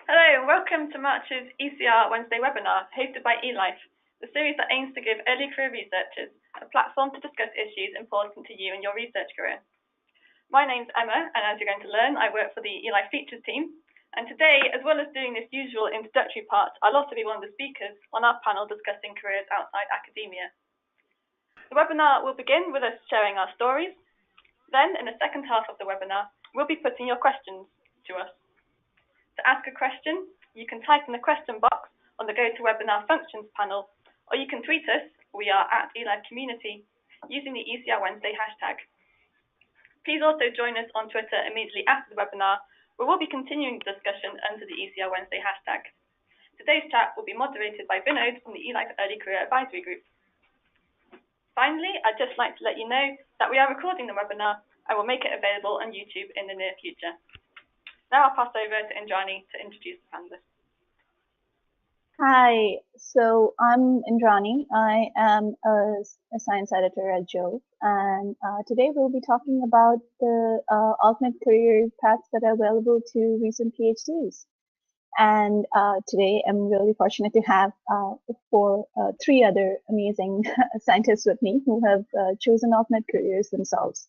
Hello and welcome to March's ECR Wednesday webinar hosted by eLife, the series that aims to give early career researchers a platform to discuss issues important to you in your research career. My name's Emma, and as you're going to learn, I work for the eLife Features team. And today, as well as doing this usual introductory part, I'll also be one of the speakers on our panel discussing careers outside academia. The webinar will begin with us sharing our stories. Then, in the second half of the webinar, we'll be putting your questions to us. To ask a question, you can type in the question box on the GoToWebinar Functions panel, or you can tweet us, we are at eLife Community, using the ECR Wednesday hashtag. Please also join us on Twitter immediately after the webinar, where we'll be continuing the discussion under the ECR Wednesday hashtag. Today's chat will be moderated by Vinod from the eLife Early Career Advisory Group. Finally, I'd just like to let you know that we are recording the webinar and will make it available on YouTube in the near future. Now I'll pass over to Indrani to introduce the panelists. Hi, so I'm Indrani. I am a science editor at Jove, and today we'll be talking about the alternate career paths that are available to recent PhDs. And today I'm really fortunate to have three other amazing scientists with me who have chosen alternate careers themselves.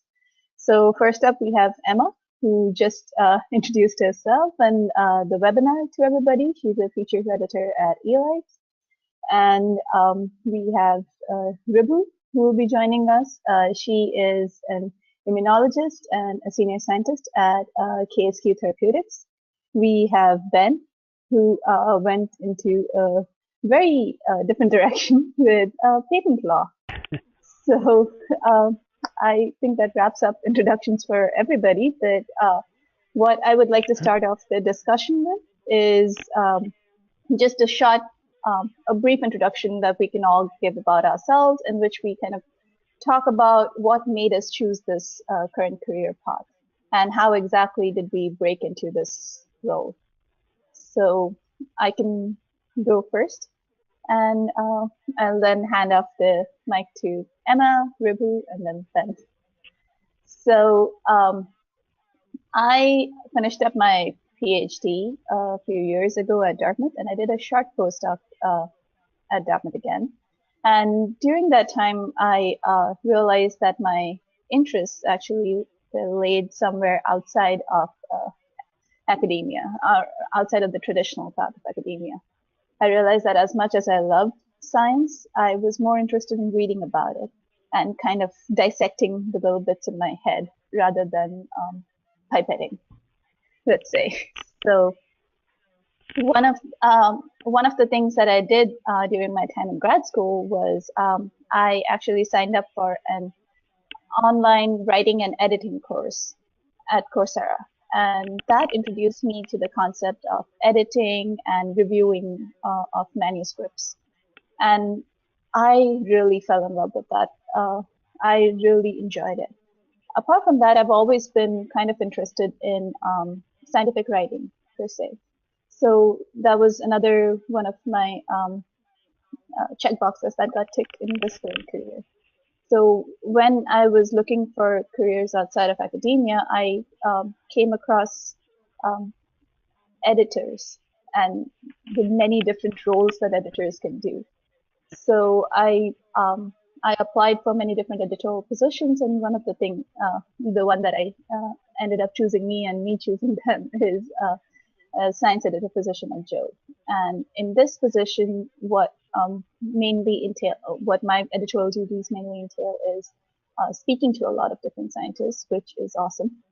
So first up, we have Emma, who just introduced herself and the webinar to everybody. She's a features editor at eLife. And we have Reba, who will be joining us. She is an immunologist and a senior scientist at KSQ Therapeutics. We have Ben, who went into a very different direction with patent law. So I think that wraps up introductions for everybody, but what I would like to start off the discussion with is just a short, a brief introduction that we can all give about ourselves, in which we kind of talk about what made us choose this current career path and how exactly did we break into this role. So I can go first, and I'll then hand off the mic to Emma, Reba, and then Ben. So I finished up my PhD a few years ago at Dartmouth, and I did a short postdoc at Dartmouth again. And during that time, I realized that my interests actually laid somewhere outside of academia, or outside of the traditional path of academia. I realized that as much as I loved science, I was more interested in reading about it and kind of dissecting the little bits in my head rather than pipetting, let's say. So one of the things that I did during my time in grad school was I actually signed up for an online writing and editing course at Coursera. And that introduced me to the concept of editing and reviewing of manuscripts. And I really fell in love with that. I really enjoyed it. Apart from that, I've always been kind of interested in scientific writing, per se. So that was another one of my checkboxes that got ticked in this current career. So when I was looking for careers outside of academia, I came across editors and the many different roles that editors can do. So I applied for many different editorial positions, and one of the things, the one that I ended up choosing me and me choosing them is a science editor position at Jove. And in this position, what my editorial duties mainly entail is speaking to a lot of different scientists, which is awesome.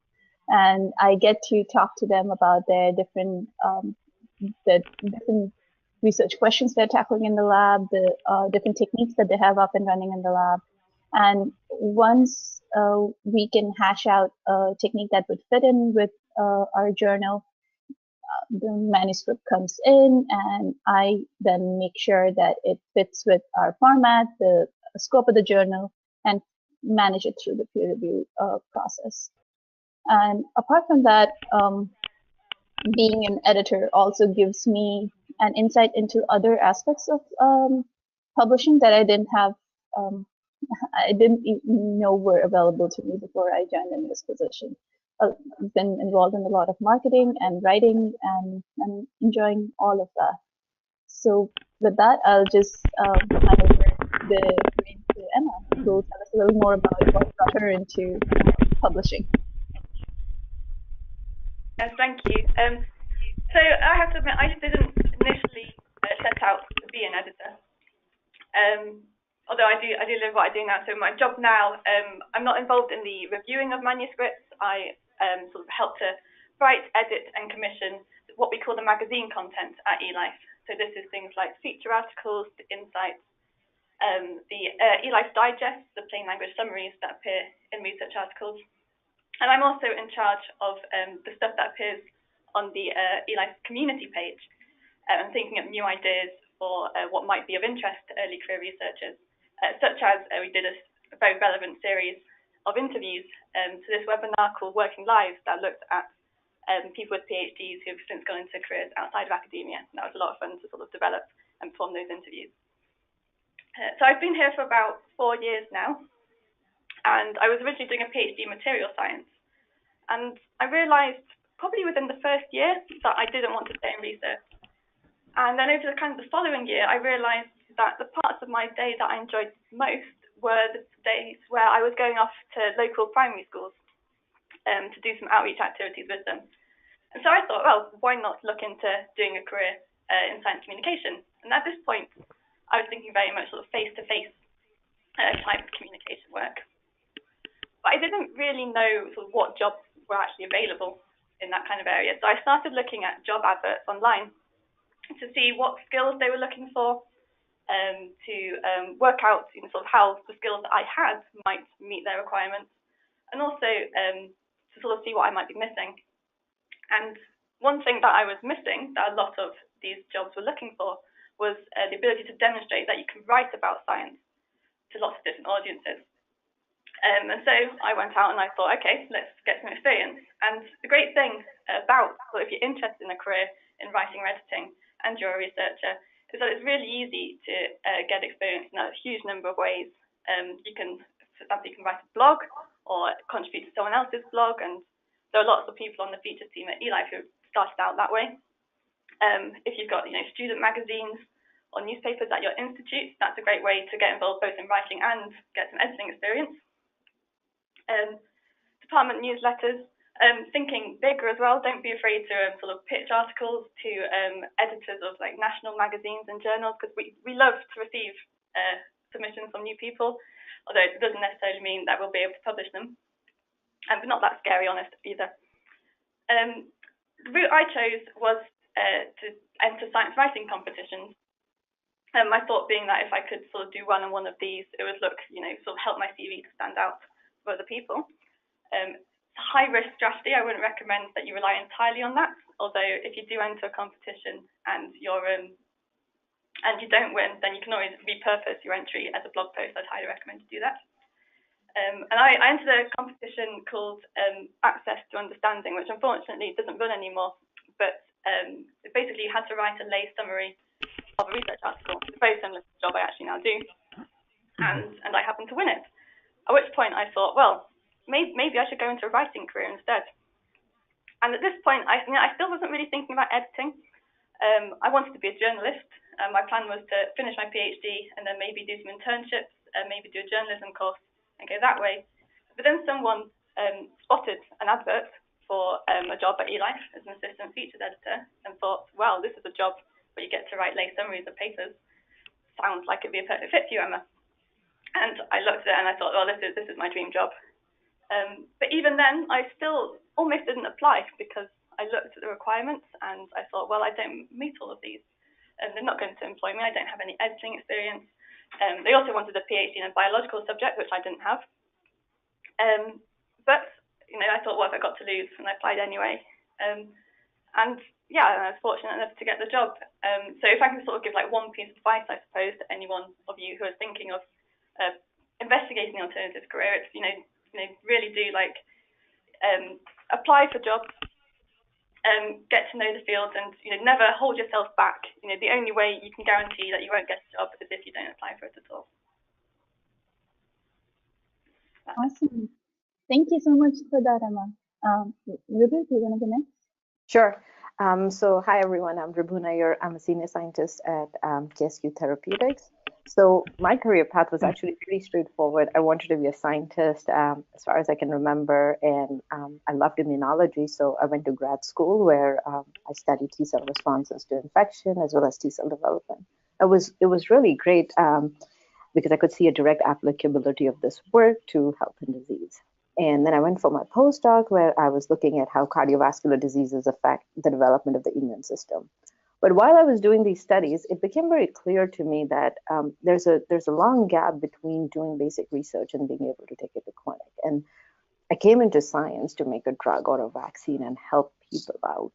And I get to talk to them about their different research questions they're tackling in the lab, the different techniques that they have up and running in the lab. And once we can hash out a technique that would fit in with our journal, the manuscript comes in, and I then make sure that it fits with our format, the scope of the journal, and manage it through the peer review process. And apart from that, being an editor also gives me an insight into other aspects of publishing that I didn't have, I didn't even know were available to me before I joined in this position. been involved in a lot of marketing and writing, and I'm enjoying all of that. So with that, I'll just hand over the reins to Emma, who will tell us a little more about what brought her into publishing. Thank you. So I have to admit, I didn't initially set out to be an editor. Although I do live what I do now. So my job now, I'm not involved in the reviewing of manuscripts. I sort of help to write, edit, and commission what we call the magazine content at eLife. So this is things like feature articles, the insights, the eLife Digest, the plain language summaries that appear in research articles. And I'm also in charge of the stuff that appears on the eLife community page, and thinking of new ideas for what might be of interest to early career researchers, such as we did a very relevant series of interviews to this webinar called Working Lives that looked at people with PhDs who've since gone into careers outside of academia. And that was a lot of fun to sort of develop and perform those interviews. So I've been here for about 4 years now, and I was originally doing a PhD in material science. And I realised probably within the first year that I didn't want to stay in research. And then over the following year, I realised that the parts of my day that I enjoyed most were the days where I was going off to local primary schools to do some outreach activities with them. And so I thought, well, why not look into doing a career in science communication? And at this point, I was thinking very much sort of face-to-face type communication work. But I didn't really know sort of what jobs were actually available in that kind of area. So I started looking at job adverts online to see what skills they were looking for, to work out sort of how the skills that I had might meet their requirements, and also to sort of see what I might be missing. And one thing that I was missing that a lot of these jobs were looking for was the ability to demonstrate that you can write about science to lots of different audiences. And so I went out and I thought, okay, let's get some experience. And the great thing about, so if you're interested in a career in writing or editing and you're a researcher, is that it's really easy to get experience in a huge number of ways. You can, for example, you can write a blog or contribute to someone else's blog, and there are lots of people on the features team at eLife who started out that way. If you've got student magazines or newspapers at your institute, that's a great way to get involved both in writing and get some editing experience. Department newsletters, thinking bigger as well. Don't be afraid to sort of pitch articles to editors of like national magazines and journals, because we love to receive submissions from new people, although it doesn't necessarily mean that we'll be able to publish them. But not that scary, honest, either. The route I chose was to enter science writing competitions. My thought being that if I could sort of do one on one of these, it would look, sort of help my CV to stand out for other people. It's a high-risk strategy. I wouldn't recommend that you rely entirely on that. Although if you do enter a competition and and you don't win, then you can always repurpose your entry as a blog post. I'd highly recommend you do that. And I entered a competition called Access to Understanding, which unfortunately doesn't run anymore. But basically, you had to write a lay summary of a research article. It's a very similar to the job I actually now do, and I happened to win it. At which point I thought, well, maybe I should go into a writing career instead. And at this point, I still wasn't really thinking about editing. I wanted to be a journalist. My plan was to finish my PhD and then maybe do some internships, maybe do a journalism course and go that way. But then someone spotted an advert for a job at eLife as an assistant features editor and thought, wow, this is a job where you get to write lay summaries of papers. Sounds like it'd be a perfect fit for you, Emma. And I looked at it and I thought, well, this is my dream job. But even then, I still almost didn't apply because I looked at the requirements and I thought, well, I don't meet all of these. They're not going to employ me. I don't have any editing experience. They also wanted a PhD in a biological subject, which I didn't have. But I thought, what have I got to lose? And I applied anyway. And yeah, I was fortunate enough to get the job. So if I can sort of give like one piece of advice, I suppose, to anyone of you who is thinking of investigating the alternative career, it's really do apply for jobs, get to know the field, and never hold yourself back. The only way you can guarantee that you won't get a job is if you don't apply for it at all. Awesome. Thank you so much for that, Emma. Reba, do you want to go next? Sure. So hi everyone, I'm Reba Luna. I'm a senior scientist at KSQ Therapeutics. So my career path was actually pretty straightforward. I wanted to be a scientist as far as I can remember, and I loved immunology. So I went to grad school where I studied T cell responses to infection as well as T cell development. It was really great because I could see a direct applicability of this work to health and disease. And then I went for my postdoc where I was looking at how cardiovascular diseases affect the development of the immune system. But while I was doing these studies, it became very clear to me that there's a long gap between doing basic research and being able to take it to clinic. And I came into science to make a drug or a vaccine and help people out.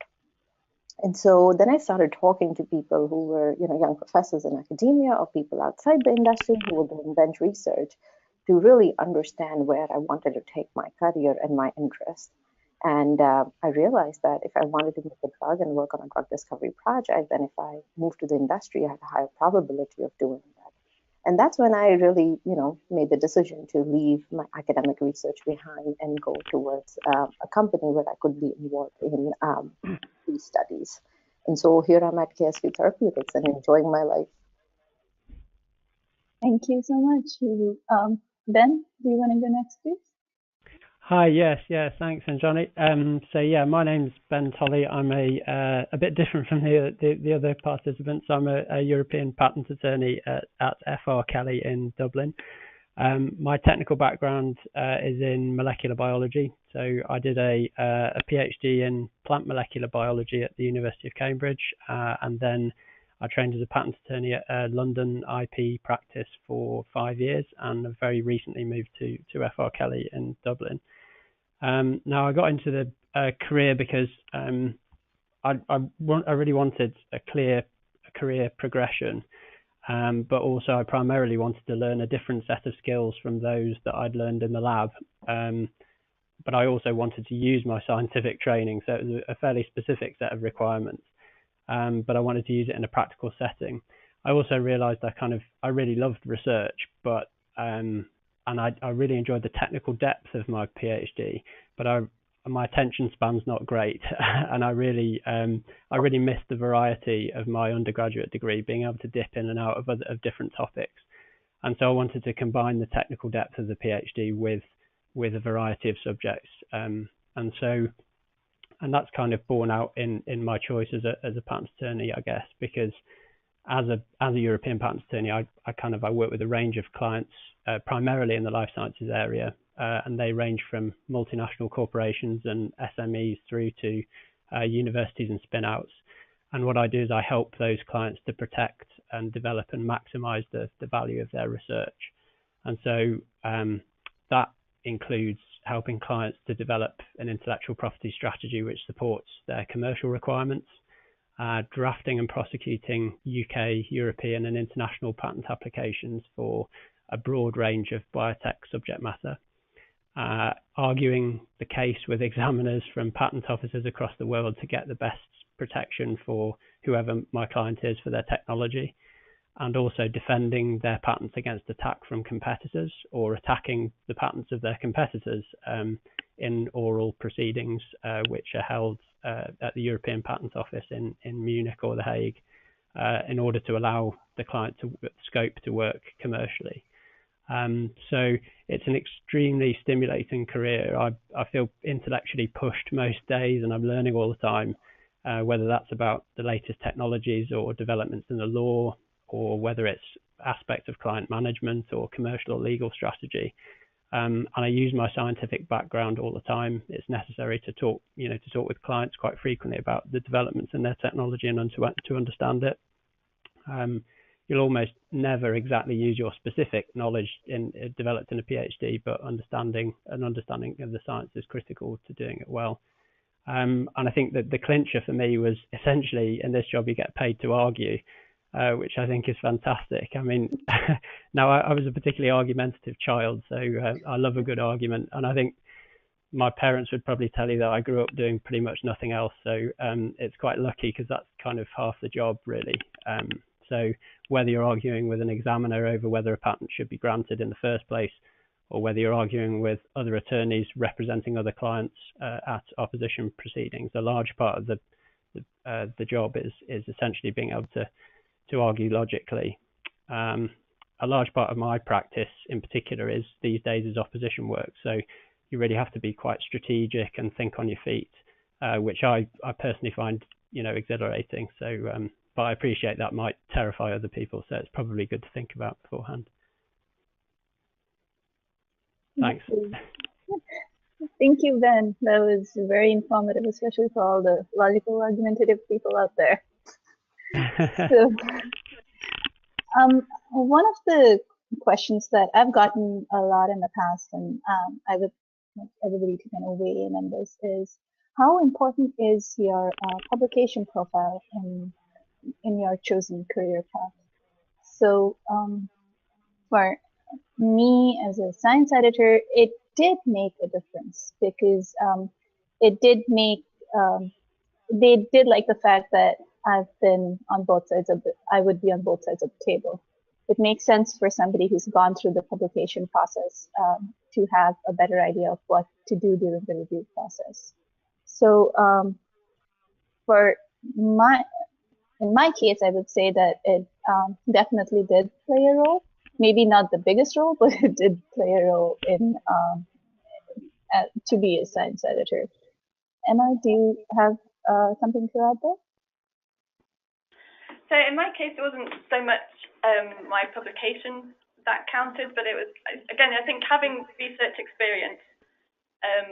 And so then I started talking to people who were, young professors in academia or people outside the industry who were doing bench research to really understand where I wanted to take my career and my interest. And I realized that if I wanted to make a drug and work on a drug discovery project, then if I moved to the industry, I had a higher probability of doing that. And that's when I really, made the decision to leave my academic research behind and go towards a company where I could be involved in these studies. And so here I'm at KSQ Therapeutics and enjoying my life. Thank you so much, Reba. Ben, do you want to go next, please? Hi, yes, thanks, and Johnny. So yeah, my name's Ben Tully. I'm a bit different from the other participants. I'm a European patent attorney at FR Kelly in Dublin. My technical background is in molecular biology. So I did a PhD in plant molecular biology at the University of Cambridge, and then I trained as a patent attorney at a London IP practice for 5 years, and I've very recently moved to FR Kelly in Dublin. Now I got into the career because I really wanted a clear career progression, but also I primarily wanted to learn a different set of skills from those that I'd learned in the lab. But I also wanted to use my scientific training, so it was a fairly specific set of requirements. But I wanted to use it in a practical setting. I also realized I really loved research, but and I really enjoyed the technical depth of my PhD, but my attention span's not great, and I really missed the variety of my undergraduate degree, being able to dip in and out of different topics. And so I wanted to combine the technical depth of the PhD with a variety of subjects, and that's kind of borne out in my choice as a patent attorney, I guess, because as a European patent attorney, I work with a range of clients, primarily in the life sciences area, and they range from multinational corporations and SMEs through to universities and spin-outs. And what I do is I help those clients to protect and develop and maximize the value of their research. And so that includes helping clients to develop an intellectual property strategy which supports their commercial requirements, drafting and prosecuting UK, European and international patent applications for a broad range of biotech subject matter, arguing the case with examiners from patent offices across the world to get the best protection for whoever my client is for their technology, and also defending their patents against attack from competitors or attacking the patents of their competitors in oral proceedings which are held at the European Patent Office in Munich or The Hague in order to allow the client to scope to work commercially. So it's an extremely stimulating career. I feel intellectually pushed most days, and I'm learning all the time, whether that's about the latest technologies or developments in the law, or whether it's aspects of client management or commercial or legal strategy. And I use my scientific background all the time. It's necessary to talk with clients quite frequently about the developments in their technology and to understand it. You'll almost never exactly use your specific knowledge developed in a PhD, but understanding of the science is critical to doing it well. And I think that the clincher for me was essentially, in this job, you get paid to argue, which I think is fantastic. I mean, now I was a particularly argumentative child, so I love a good argument. And I think my parents would probably tell you that I grew up doing pretty much nothing else. So it's quite lucky because that's kind of half the job, really. So whether you're arguing with an examiner over whether a patent should be granted in the first place, or whether you're arguing with other attorneys representing other clients at opposition proceedings. A large part of the job is essentially being able to argue logically. A large part of my practice in particular these days is opposition work. So you really have to be quite strategic and think on your feet, which I personally find, exhilarating. So, but I appreciate that might terrify other people. So it's probably good to think about beforehand. Thanks. Thank you, Ben. That was very informative, especially for all the logical, argumentative people out there. So, one of the questions that I've gotten a lot in the past, and I would like everybody to kind of weigh in on this, is how important is your publication profile in your chosen career path? So, for me as a science editor, it did make a difference because it did make they did like the fact that I've been on both sides of I would be on both sides of the table. It makes sense for somebody who's gone through the publication process to have a better idea of what to do during the review process. So in my case, I would say that it definitely did play a role. Maybe not the biggest role, but it did play a role in to be a science editor. Emma, do you have something to add there? So in my case, it wasn't so much my publication that counted, but it was, again, I think having research experience and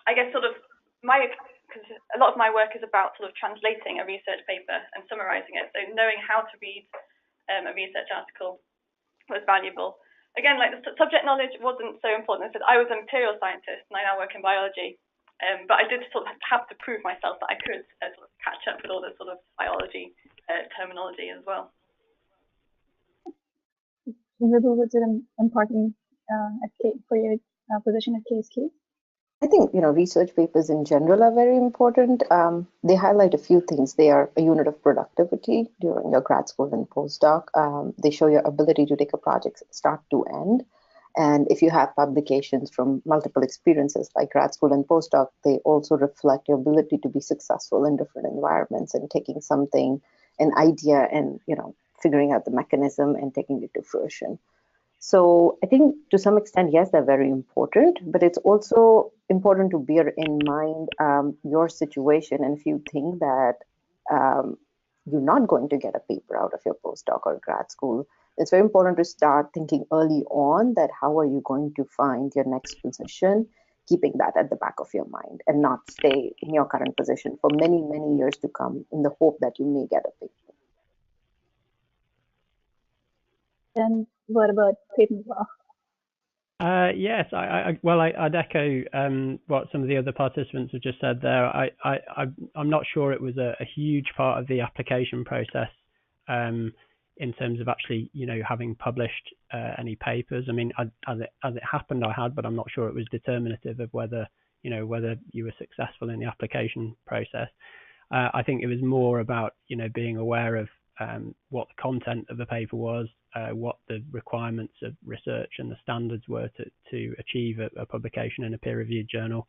I guess sort of because a lot of my work is about sort of translating a research paper and summarizing it. So knowing how to read a research article was valuable. Again, like the subject knowledge wasn't so important. I was a material scientist and I now work in biology. But I did sort of have to prove myself that I could sort of catch up with all the sort of biology terminology as well. Was it important for your position at KSQ? I think, research papers in general are very important. They highlight a few things. They are a unit of productivity during your grad school and postdoc. They show your ability to take a project start to end. And if you have publications from multiple experiences like grad school and postdoc, they also reflect your ability to be successful in different environments and taking something, an idea, and figuring out the mechanism and taking it to fruition. So I think to some extent, yes, they're very important, but it's also important to bear in mind your situation. And if you think that you're not going to get a paper out of your postdoc or grad school, it's very important to start thinking early on that how are you going to find your next position, keeping that at the back of your mind and not stay in your current position for many, many years to come in the hope that you may get a paper. And what about patent law? Yes, I'd echo what some of the other participants have just said there. I'm not sure it was a huge part of the application process in terms of actually, having published any papers. I mean, as it happened, I had, but I'm not sure it was determinative of whether you were successful in the application process. I think it was more about, being aware of what the content of the paper was, what the requirements of research and the standards were to achieve a publication in a peer-reviewed journal.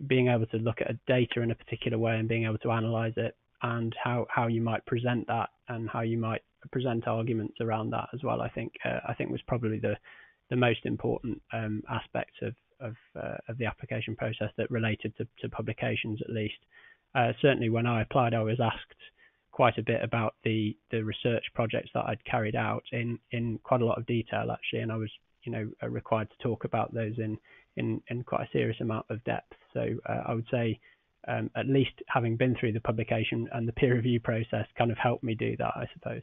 Being able to look at data in a particular way and being able to analyze it, and how you might present that and how you might present arguments around that as well. I think was probably the most important aspect of the application process that related to publications, at least. Certainly when I applied, I was asked quite a bit about the research projects that I'd carried out in quite a lot of detail, actually, and I was required to talk about those in quite a serious amount of depth. So I would say at least having been through the publication and the peer review process kind of helped me do that, I suppose.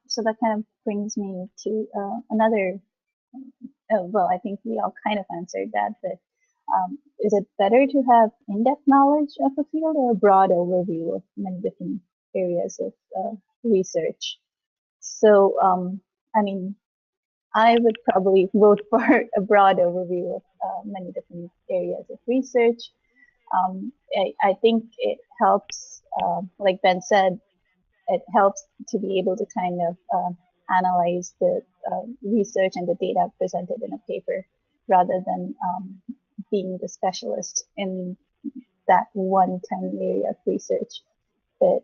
So that kind of brings me to another, well, I think we all kind of answered that, but is it better to have in-depth knowledge of a field or a broad overview of many different areas of research? So, I mean, I would probably vote for a broad overview of many different areas of research. I think it helps, like Ben said, it helps to be able to kind of analyze the research and the data presented in a paper rather than being the specialist in that one tiny area of research. But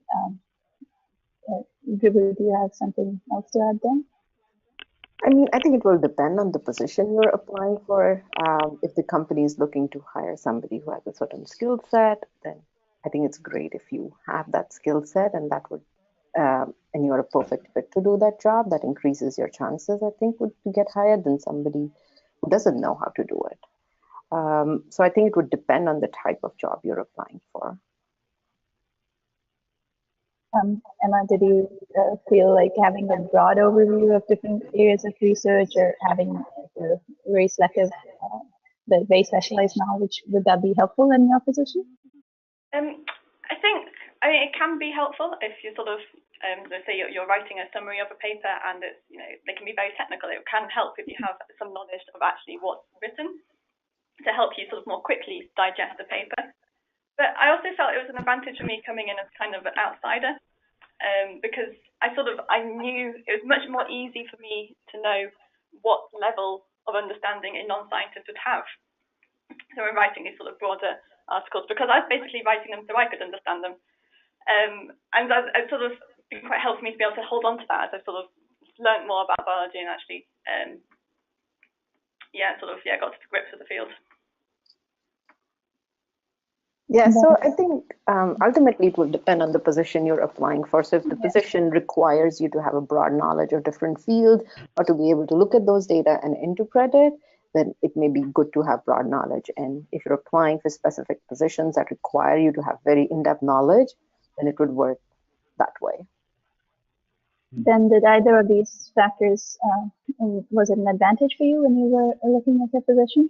Reba, do you have something else to add then? I mean, I think it will depend on the position you're applying for. If the company is looking to hire somebody who has a certain skill set, then I think it's great if you have that skill set and that would, and you're a perfect fit to do that job. That increases your chances, I think, to get hired than somebody who doesn't know how to do it. So I think it would depend on the type of job you're applying for. Emma, did you feel like having a broad overview of different areas of research or having a very selective, but very specialized knowledge, would that be helpful in your position? I mean, it can be helpful if you sort of, let's say you're writing a summary of a paper and it's, they can be very technical. It can help if you have some knowledge of actually what's written to help you sort of more quickly digest the paper. But I also felt it was an advantage for me coming in as kind of an outsider, because I knew it was much more easy for me to know what level of understanding a non-scientist would have. So I'm writing these sort of broader articles because I was basically writing them so I could understand them. And it sort of been quite helpful for me to be able to hold on to that as I sort of learned more about biology and actually, got to grips with the field. Yeah, so I think ultimately it will depend on the position you're applying for. So if the position requires you to have a broad knowledge of different fields or to be able to look at those data and interpret it, then it may be good to have broad knowledge. And if you're applying for specific positions that require you to have very in-depth knowledge, then it would work that way. Then did either of these factors, was it an advantage for you when you were looking at your position?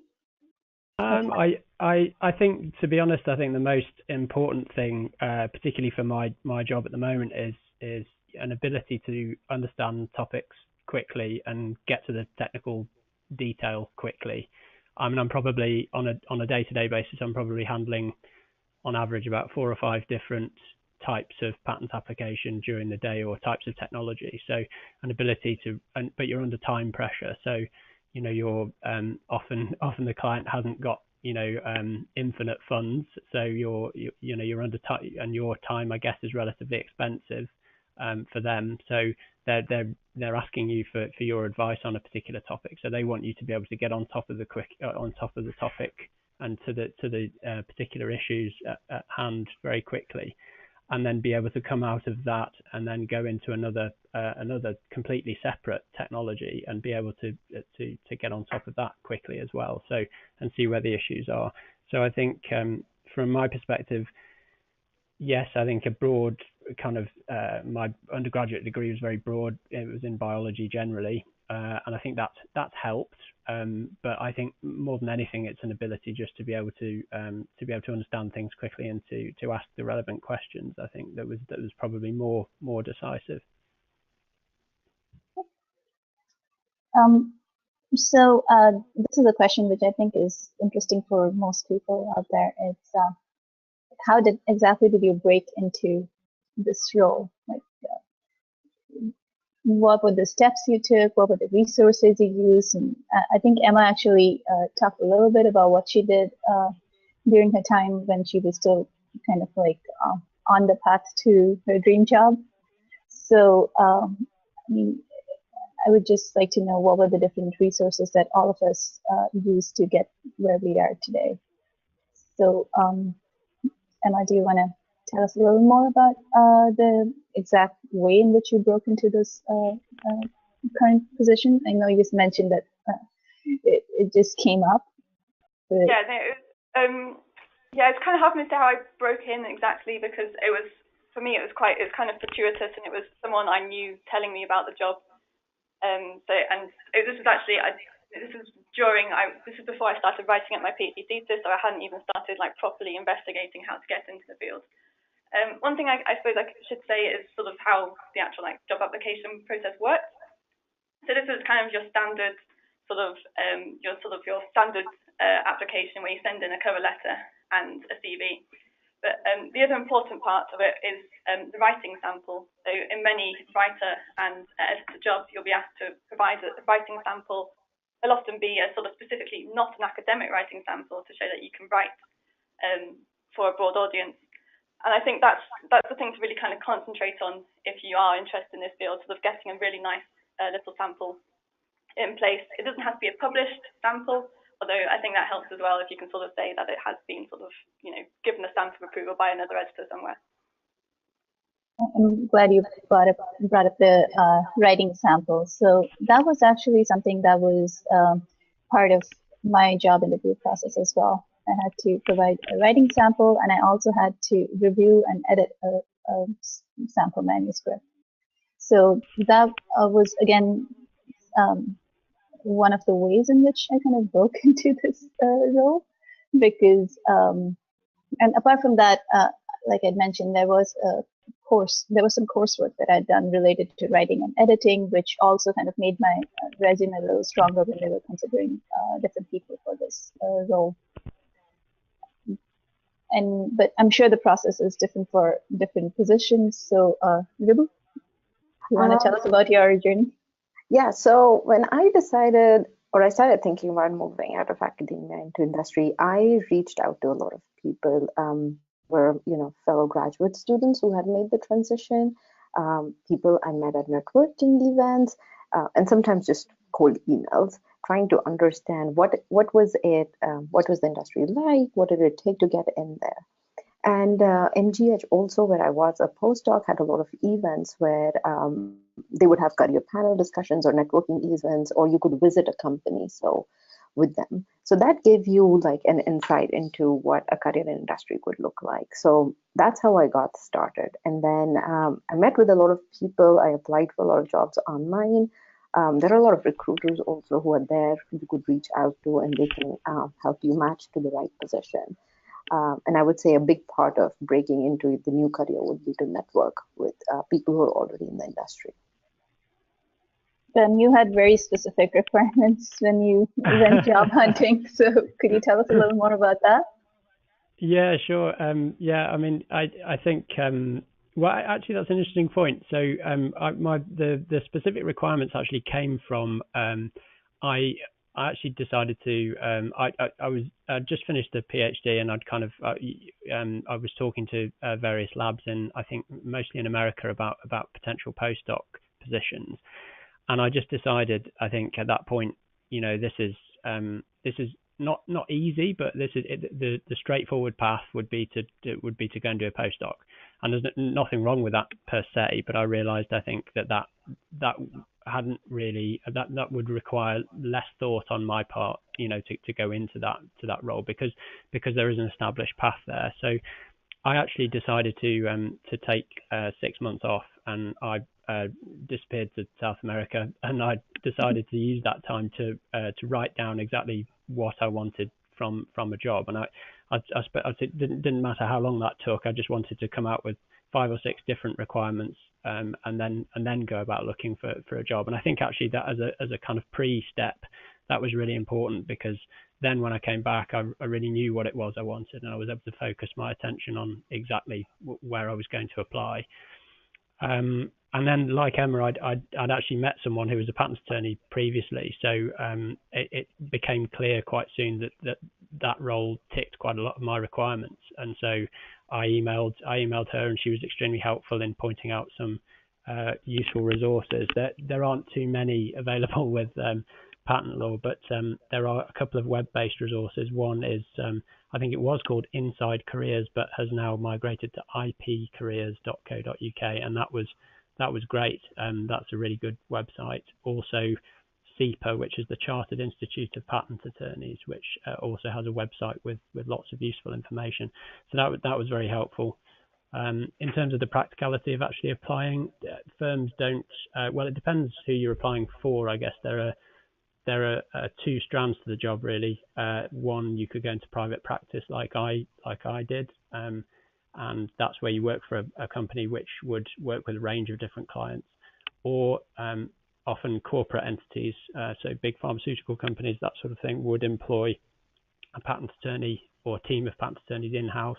I think, to be honest, I think the most important thing, particularly for my job at the moment, is an ability to understand topics quickly and get to the technical detail quickly. I mean, I'm probably on a day-to-day basis, I'm probably handling on average about 4 or 5 different types of patent application during the day, or types of technology. So an ability to, but you're under time pressure. So you're often the client hasn't got infinite funds, so you're under time, and your time, I guess, is relatively expensive for them. So they're asking you for your advice on a particular topic. So they want you to be able to get on top of the topic and to the particular issues at hand very quickly, and then be able to come out of that and then go into another completely separate technology and be able to get on top of that quickly as well. So, and see where the issues are. So I think from my perspective, yes, I think a broad kind of my undergraduate degree was very broad. It was in biology generally, and I think that's helped. But I think more than anything, it's an ability just to be able to understand things quickly and to ask the relevant questions. I think that was probably more decisive. So this is a question which I think is interesting for most people out there. It's how exactly did you break into this role? Like, what were the steps you took? What were the resources you used? And I think Emma actually talked a little bit about what she did during her time when she was still kind of like on the path to her dream job. So, I mean, I would just like to know what were the different resources that all of us used to get where we are today. So, Emma, do you want to tell us a little more about the exact way in which you broke into this current position? I know you just mentioned that it just came up. But... It's kind of hard for me to say how I broke in exactly, because it was, for me, it was kind of fortuitous, and it was someone I knew telling me about the job. This is before I started writing up my PhD thesis, so I hadn't even started like properly investigating how to get into the field. One thing I suppose I should say is sort of how the actual job application process works. So this is kind of your standard your standard application where you send in a cover letter and a CV. But the other important part of it is the writing sample. So in many writer and editor jobs, you'll be asked to provide a writing sample. It'll often be a sort of specifically not an academic writing sample to show that you can write for a broad audience. And I think that's the thing to really kind of concentrate on if you are interested in this field, sort of getting a really nice little sample in place. It doesn't have to be a published sample, although I think that helps as well if you can sort of say that it has been sort of, given a stamp of approval by another editor somewhere. I'm glad you brought up the writing sample. So that was actually something that was part of my job interview process as well. I had to provide a writing sample, and I also had to review and edit a sample manuscript. So that was, again, one of the ways in which I kind of broke into this role, because, and apart from that, like I mentioned, there was some coursework that I'd done related to writing and editing, which also kind of made my resume a little stronger when they were considering different people for this role. But I'm sure the process is different for different positions. So, Reba, you want to tell us about your journey? Yeah, so when I started thinking about moving out of academia into industry, I reached out to a lot of people, were fellow graduate students who had made the transition, people I met at networking events, and sometimes just cold emails, trying to understand what was the industry like, what did it take to get in there. And MGH also, where I was a postdoc, had a lot of events where they would have career panel discussions or networking events, or you could visit a company with them. So that gave you like an insight into what a career in industry could look like. So that's how I got started. And then I met with a lot of people. I applied for a lot of jobs online. There are a lot of recruiters also who are there who you could reach out to, and they can help you match to the right position. And I would say a big part of breaking into the new career would be to network with people who are already in the industry. Then you had very specific requirements when you went job hunting. So could you tell us a little more about that? Yeah, sure. Yeah, I mean, I think, well, actually, that's an interesting point. So the specific requirements actually came from, I actually decided to, I just finished the PhD, and I'd kind of, I was talking to various labs in, I think mostly in America, about potential postdoc positions. And I just decided, I think at that point, this is not easy, but this is the straightforward path would be to go and do a postdoc. And there's nothing wrong with that per se, but I realized, I think that hadn't really, that would require less thought on my part, to go into that role, because there is an established path there. So I actually decided to take 6 months off, and I disappeared to South America, and I decided to use that time to write down exactly what I wanted from a job. And it didn't matter how long that took. I just wanted to come out with 5 or 6 different requirements, and then go about looking for a job. And I think actually that as a kind of pre-step, that was really important, because then when I came back, I really knew what it was I wanted, and I was able to focus my attention on exactly where I was going to apply. And then, like Emma, I'd actually met someone who was a patent attorney previously, so it became clear quite soon that role ticked quite a lot of my requirements. And so I emailed her, and she was extremely helpful in pointing out some useful resources. There aren't too many available with patent law, but there are a couple of web-based resources. One is, I think it was called Inside Careers, but has now migrated to ipcareers.co.uk, and that was great. That's a really good website. Also, CIPA, which is the Chartered Institute of Patent Attorneys, which also has a website with lots of useful information. So that was very helpful. In terms of the practicality of actually applying, firms don't. Well, it depends who you're applying for. I guess there are 2 strands to the job, really. One, you could go into private practice like I did. And that's where you work for a company which would work with a range of different clients, or often corporate entities, so big pharmaceutical companies, that sort of thing, would employ a patent attorney or a team of patent attorneys in-house,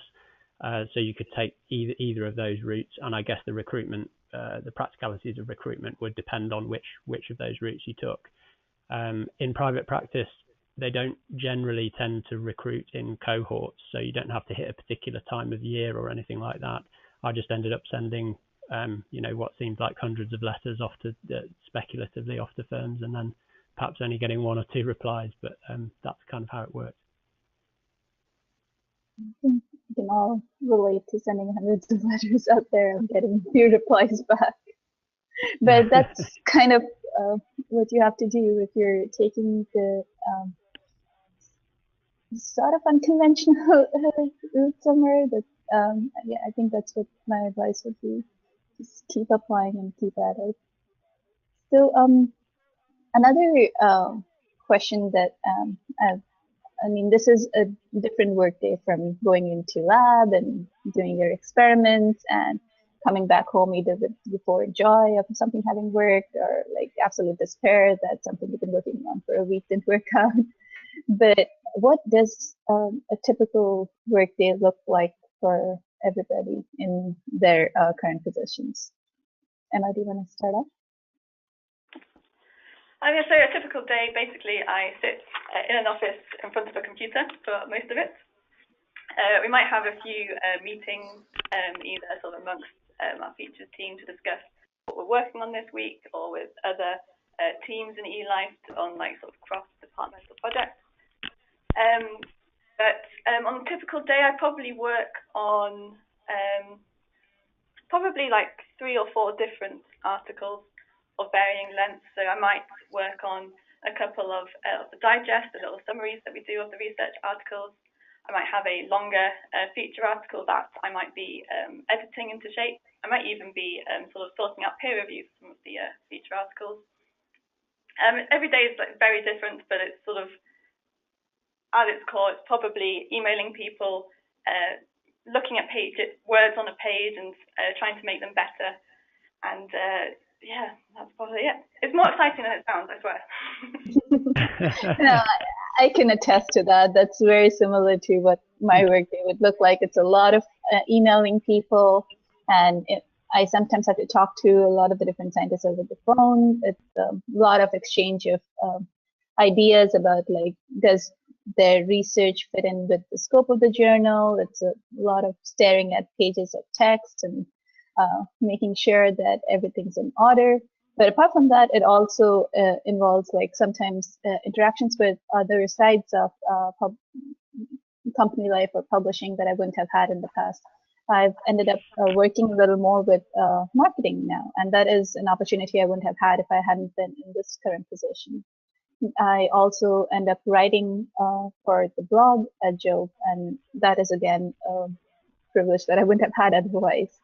So you could take either of those routes, and I guess the recruitment, the practicalities of recruitment would depend on which of those routes you took. In private practice, they don't generally tend to recruit in cohorts, so you don't have to hit a particular time of year or anything like that. I just ended up sending, what seemed like hundreds of letters off to speculatively off to firms, and then perhaps only getting one or two replies. But that's kind of how it works. I think we can all relate to sending hundreds of letters out there and getting few replies back. But that's kind of what you have to do if you're taking the sort of unconventional route somewhere. That yeah, I think that's what my advice would be. Just keep applying and keep at it. So another question that I mean, this is a different workday from going into lab and doing your experiments and coming back home either before joy of something having worked or like absolute despair that something you've been working on for a week didn't work out. But what does a typical workday look like for everybody in their current positions? Emma, do you want to start off? So a typical day, basically, I sit in an office in front of a computer for most of it. We might have a few meetings, either sort of amongst our features team to discuss what we're working on this week, or with other teams in eLife on like sort of cross-departmental projects. But on a typical day, I probably work on probably like 3 or 4 different articles of varying lengths. So I might work on a couple of the digest, the little summaries that we do of the research articles. I might have a longer feature article that I might be editing into shape. I might even be sort of sorting out peer reviews for some of the feature articles. Every day is like very different, but it's sort of, at its core, it's probably emailing people, looking at words on a page and trying to make them better. And yeah, that's probably it. It's more exciting than it sounds, I swear. No, I can attest to that. That's very similar to what my workday would look like. It's a lot of emailing people, and I sometimes have to talk to a lot of the different scientists over the phone. It's a lot of exchange of ideas about like, does their research fit in with the scope of the journal? It's a lot of staring at pages of text and making sure that everything's in order. But apart from that, it also involves like sometimes interactions with other sides of company life or publishing that I wouldn't have had in the past. I've ended up working a little more with marketing now, and that is an opportunity I wouldn't have had if I hadn't been in this current position. I also end up writing for the blog at Jove, and that is again a privilege that I wouldn't have had otherwise.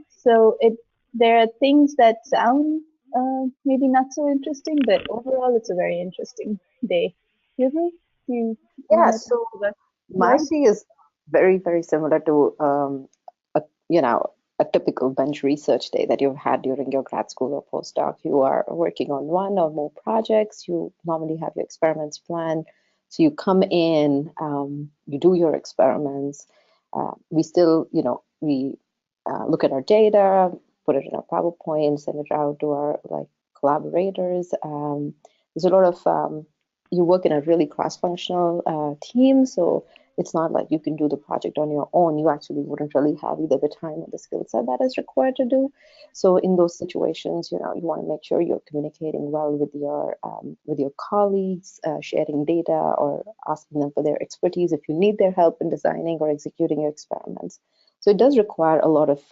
So there are things that sound maybe not so interesting, but overall it's a very interesting day. Yeah, so my day is very, very similar to a typical bench research day that you've had during your grad school or postdoc. You are working on one or more projects. You normally have your experiments planned. So you come in, you do your experiments. We still, we look at our data, put it in our PowerPoint, send it out to our collaborators. There's a lot of, you work in a really cross-functional team, so it's not like you can do the project on your own. You actually wouldn't really have either the time or the skill set that is required to do. So in those situations, you want to make sure you're communicating well with your colleagues, sharing data or asking them for their expertise if you need their help in designing or executing your experiments. So it does require a lot of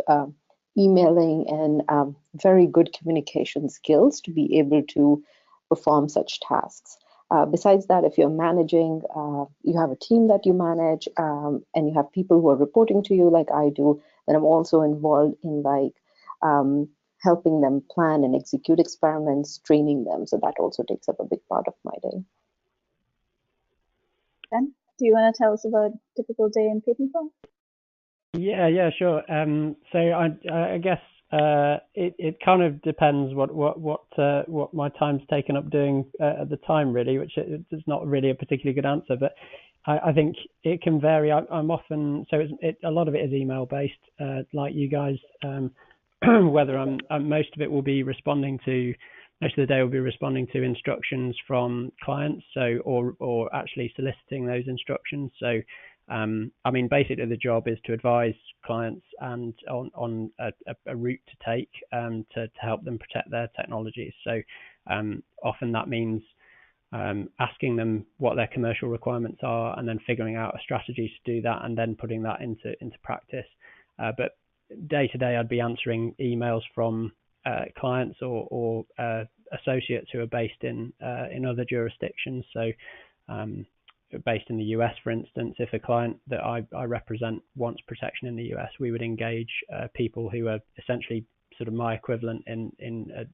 emailing and very good communication skills to be able to perform such tasks. Besides that, if you're managing, you have a team that you manage, and you have people who are reporting to you like I do, then I'm also involved in helping them plan and execute experiments, training them. So that also takes up a big part of my day. Ben, do you want to tell us about a typical day in Peerreview? Yeah, sure. So I guess it kind of depends what my time's taken up doing at the time, really, which is not really a particularly good answer. But I think it can vary. I'm often, so a lot of it is email based, like you guys. Whether most of it will be responding to, most of the day will be responding to instructions from clients, so or actually soliciting those instructions. So I mean, basically the job is to advise clients and on a route to take to help them protect their technologies. So often that means asking them what their commercial requirements are, and then figuring out a strategy to do that, and then putting that into practice. But day to day, I'd be answering emails from clients or associates who are based in other jurisdictions. So based in the US, for instance, if a client that I represent wants protection in the US, we would engage people who are essentially sort of my equivalent in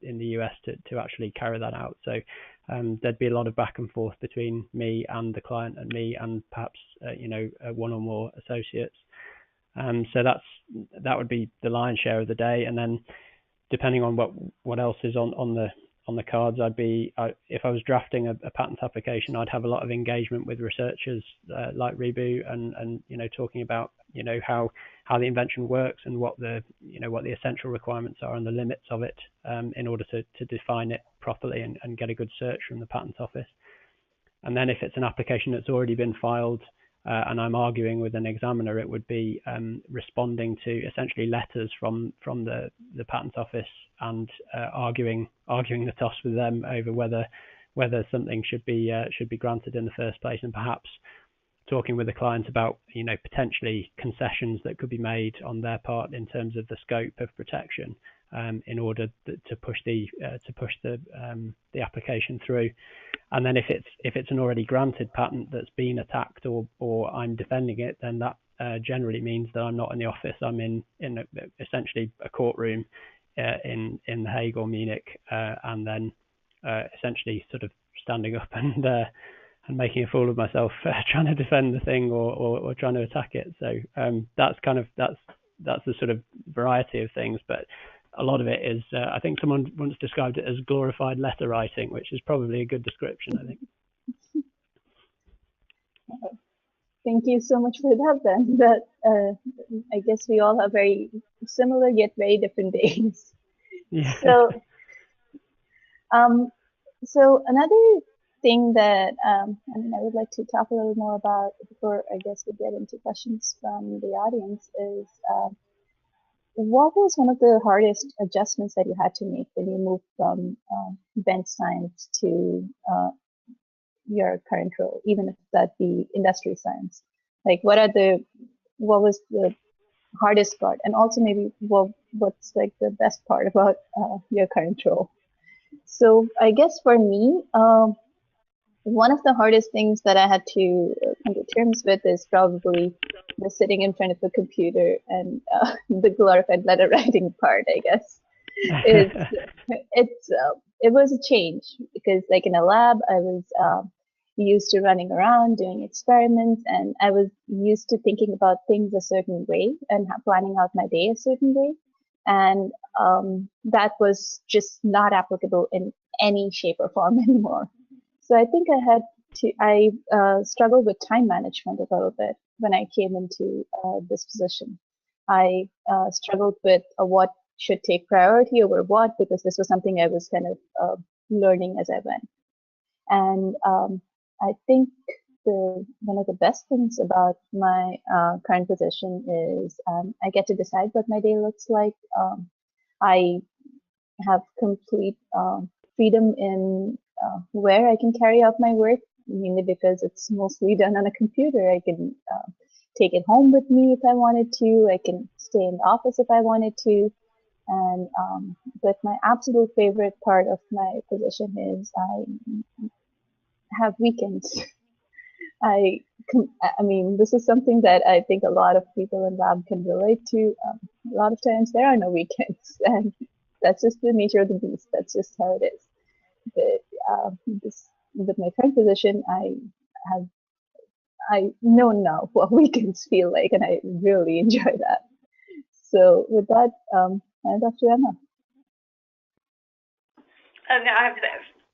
the US to actually carry that out. So there'd be a lot of back and forth between me and the client and me and perhaps one or more associates. So that would be the lion's share of the day, and then depending on what else is on the cards, if I was drafting a patent application, I'd have a lot of engagement with researchers like Reba and talking about how the invention works and what the essential requirements are and the limits of it in order to define it properly and get a good search from the patent office. And then if it's an application that's already been filed and I'm arguing with an examiner, it would be responding to essentially letters from the patent office and arguing the toss with them over whether something should be granted in the first place, and perhaps talking with the client about potentially concessions that could be made on their part in terms of the scope of protection in order to push the application through. And then if it's an already granted patent that's been attacked or I'm defending it, then that generally means that I'm not in the office. I'm in essentially a courtroom in The Hague or Munich, and then essentially sort of standing up and making a fool of myself trying to defend the thing or trying to attack it. So that's the sort of variety of things, but a lot of it is, I think someone once described it as glorified letter writing, which is probably a good description, I think. Thank you so much for that, then. That I guess we all have very similar yet very different days. Yeah. So another thing that I would like to talk a little more about before I guess we get into questions from the audience is what was one of the hardest adjustments that you had to make when you moved from bench science to your current role, even if that be industry science? Like, what was the hardest part, and also maybe what's like the best part about your current role? So I guess for me, one of the hardest things that I had to come to terms with is probably the sitting in front of a computer and the glorified letter writing part, I guess. It was a change because, like, in a lab, I was used to running around doing experiments, and I was used to thinking about things a certain way and planning out my day a certain way, and that was just not applicable in any shape or form anymore. So I think I struggled with time management a little bit when I came into this position. I struggled with what should take priority over what, because this was something I was kind of learning as I went. And I think one of the best things about my current position is I get to decide what my day looks like. I have complete freedom in where I can carry out my work, mainly because it's mostly done on a computer. I can take it home with me if I wanted to. I can stay in the office if I wanted to. And but my absolute favorite part of my position is I have weekends. I mean, this is something that I think a lot of people in lab can relate to. A lot of times there are no weekends, and that's just the nature of the beast. That's just how it is. But with my current position, I know now what weekends feel like, and I really enjoy that. So with that, I'd love to Emma. Yeah, I have to say,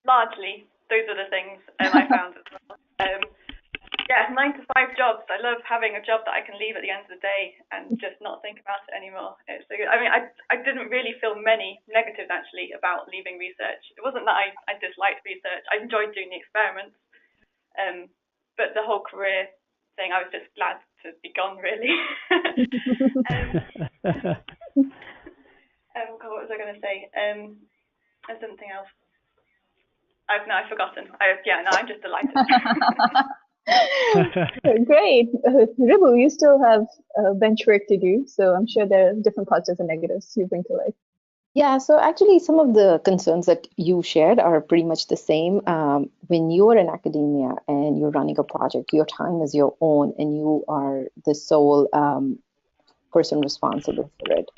largely those are the things I found as well. Yeah, 9 to 5 jobs. I love having a job that I can leave at the end of the day and just not think about it anymore. It's so good. I mean, I didn't really feel many negatives actually about leaving research. It wasn't that I disliked research. I enjoyed doing the experiments, but the whole career thing, I was just glad to be gone, really. God, what was I going to say? There's something else. I've forgotten. I'm just delighted. Great. Ribu, you still have bench work to do, so I'm sure there are different positives and negatives you bring to life. Yeah, so actually some of the concerns that you shared are pretty much the same. When you are in academia and you're running a project, your time is your own and you are the sole person responsible for it.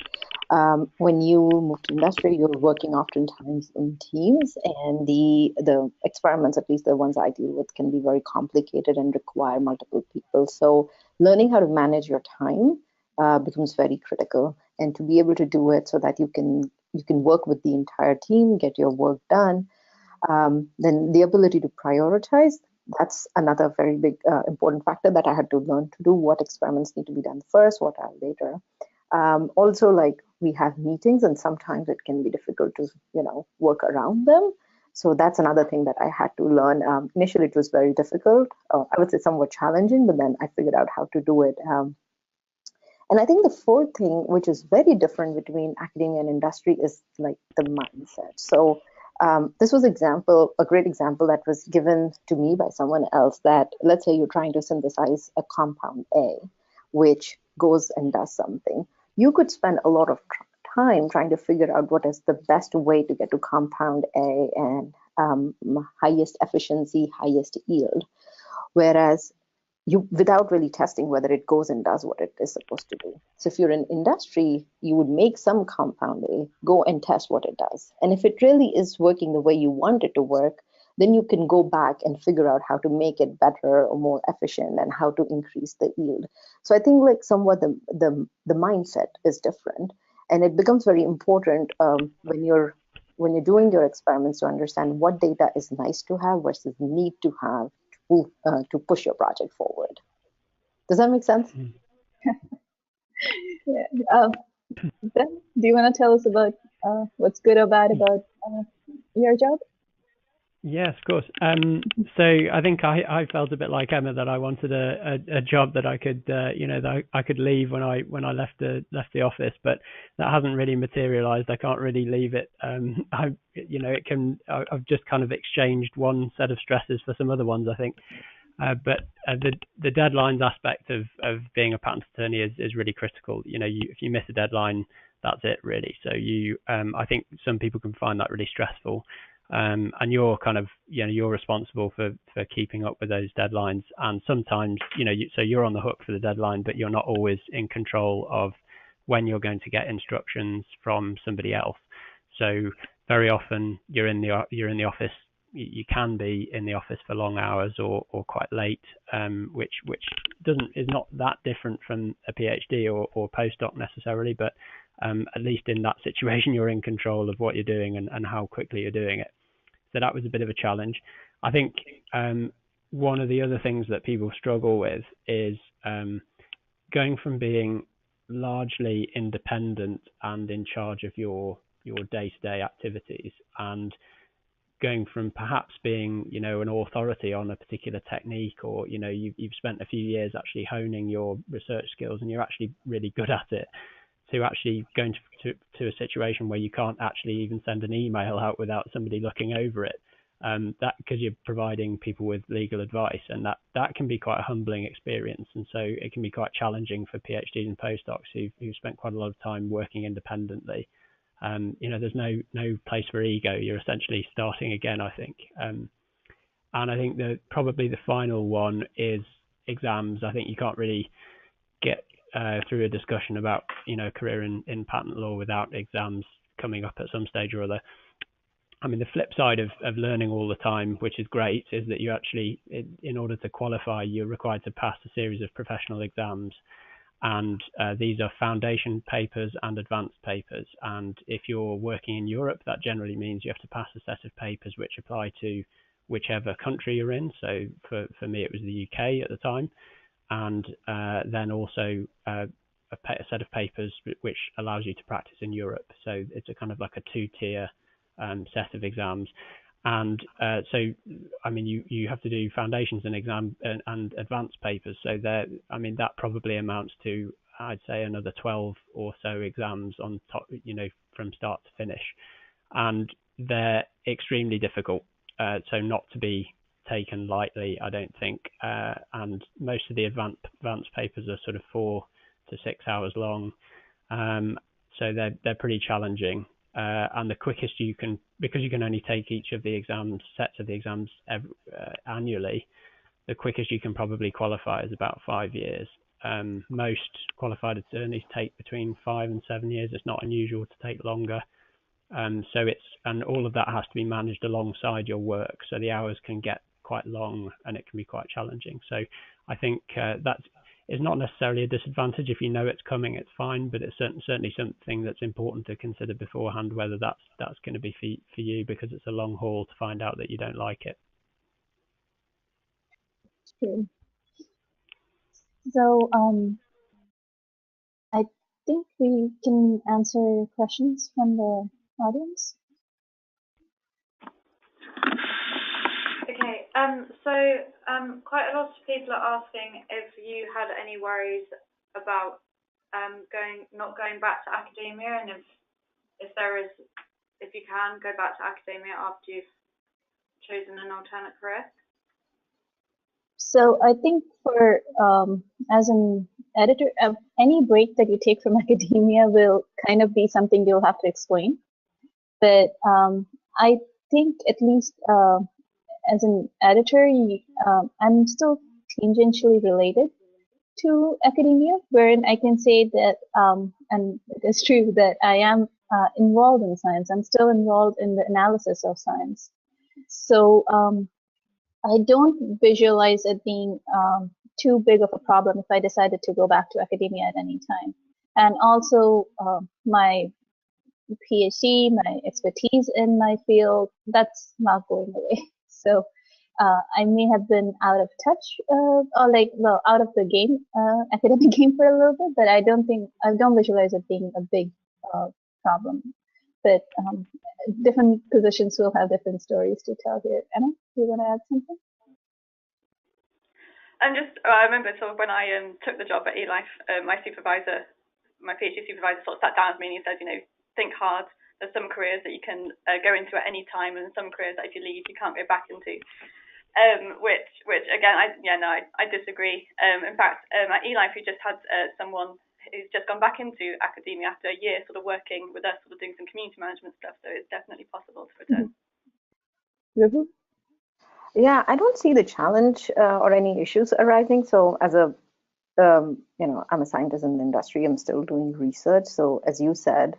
When you move to industry, you're working oftentimes in teams, and the experiments, at least the ones I deal with, can be very complicated and require multiple people. So learning how to manage your time becomes very critical, and to be able to do it so that you can work with the entire team, get your work done. Then the ability to prioritize, that's another very big important factor that I had to learn to do. What experiments need to be done first, what are later. Also, like, we have meetings and sometimes it can be difficult to, work around them. So that's another thing that I had to learn. Initially, it was very difficult. I would say somewhat challenging, but then I figured out how to do it. And I think the fourth thing, which is very different between academia and industry, is like the mindset. So this was a great example that was given to me by someone else, that let's say you're trying to synthesize a compound A, which goes and does something. You could spend a lot of time trying to figure out what is the best way to get to compound A and highest efficiency, highest yield. Whereas without really testing whether it goes and does what it is supposed to do. So if you're in industry, you would make some compound A, go and test what it does. And if it really is working the way you want it to work, then you can go back and figure out how to make it better or more efficient and how to increase the yield. So I think like somewhat the mindset is different, and it becomes very important when you're doing your experiments to understand what data is nice to have versus need to have to push your project forward. Does that make sense? Yeah. Ben, do you want to tell us about what's good or bad about your job? Yes, of course. So I think I felt a bit like Emma, that I wanted a job that I could that I could leave when I left the office, but that hasn't really materialized. I can't really leave it. I've just kind of exchanged one set of stresses for some other ones, I think. But the deadlines aspect of being a patent attorney is really critical. If you miss a deadline, that's it really. So I think some people can find that really stressful. And you're kind of, you're responsible for keeping up with those deadlines. And sometimes, so you're on the hook for the deadline, but you're not always in control of when you're going to get instructions from somebody else. So very often you're in the office. You can be in the office for long hours or quite late, which is not that different from a PhD or postdoc necessarily, but at least in that situation, you're in control of what you're doing and how quickly you're doing it. So that was a bit of a challenge. I think one of the other things that people struggle with is going from being largely independent and in charge of your day-to-day activities, and going from perhaps being, an authority on a particular technique, or, you've spent a few years actually honing your research skills and you're actually really good at it, to actually going to a situation where you can't actually even send an email out without somebody looking over it, that because you're providing people with legal advice, and that can be quite a humbling experience. And so it can be quite challenging for PhDs and postdocs who've spent quite a lot of time working independently. There's no place for ego. You're essentially starting again, I think. And I think that probably the final one is exams. I think you can't really get through a discussion about a career in patent law without exams coming up at some stage or other. I mean, the flip side of learning all the time, which is great, is that you actually, in order to qualify, you're required to pass a series of professional exams. And these are foundation papers and advanced papers. And if you're working in Europe, that generally means you have to pass a set of papers which apply to whichever country you're in. So for me, it was the UK at the time, and then also a set of papers which allows you to practice in Europe. So it's a kind of like a two-tier set of exams. And so, I mean, you have to do foundations and exam and advanced papers. So there, I mean, that probably amounts to, I'd say, another 12 or so exams on top, you know, from start to finish. And they're extremely difficult, so not to be taken lightly, I don't think. And most of the advanced papers are sort of 4 to 6 hours long, so they're pretty challenging. And the quickest you can, because you can only take each of the sets of the exams annually, the quickest you can probably qualify is about 5 years. Most qualified attorneys take between 5 and 7 years. It's not unusual to take longer. And all of that has to be managed alongside your work. So the hours can get quite long and it can be quite challenging. So I think that is not necessarily a disadvantage. If you know it's coming, it's fine, but it's certainly something that's important to consider beforehand, whether that's going to be for you, because it's a long haul to find out that you don't like it. True. So I think we can answer questions from the audience. Okay, so quite a lot of people are asking if you had any worries about not going back to academia, and if you can go back to academia after you've chosen an alternate career. So I think for as an editor, any break that you take from academia will kind of be something you'll have to explain. But I think at least as an editor, I'm still tangentially related to academia, wherein I can say that, and it is true that I am involved in science. I'm still involved in the analysis of science. So I don't visualize it being too big of a problem if I decided to go back to academia at any time. And also my PhD, my expertise in my field, that's not going away. So I may have been out of touch or out of the game, academic game for a little bit, but I don't visualize it being a big problem. But different positions will have different stories to tell here. Anna, do you want to add something? I remember sort of when I took the job at eLife, my PhD supervisor sort of sat down with me and he said, you know, think hard. There's some careers that you can go into at any time, and some careers that if you leave, you can't go back into. Which again, I disagree. In fact, at eLife, we just had someone who's just gone back into academia after a year, sort of working with us, sort of doing some community management stuff. So it's definitely possible to return. Mm-hmm. Yeah, I don't see the challenge or any issues arising. So as a I'm a scientist in the industry. I'm still doing research. So as you said,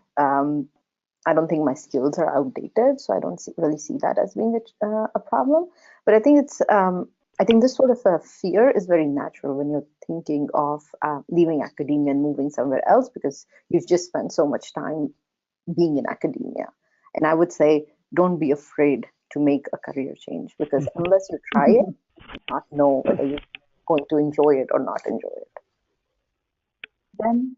I don't think my skills are outdated. So I don't really see that as being a problem. But I think I think this sort of a fear is very natural when you're thinking of leaving academia and moving somewhere else, because you've just spent so much time being in academia. And I would say, don't be afraid to make a career change, because unless you try it, you not know whether you're going to enjoy it or not enjoy it. Ben?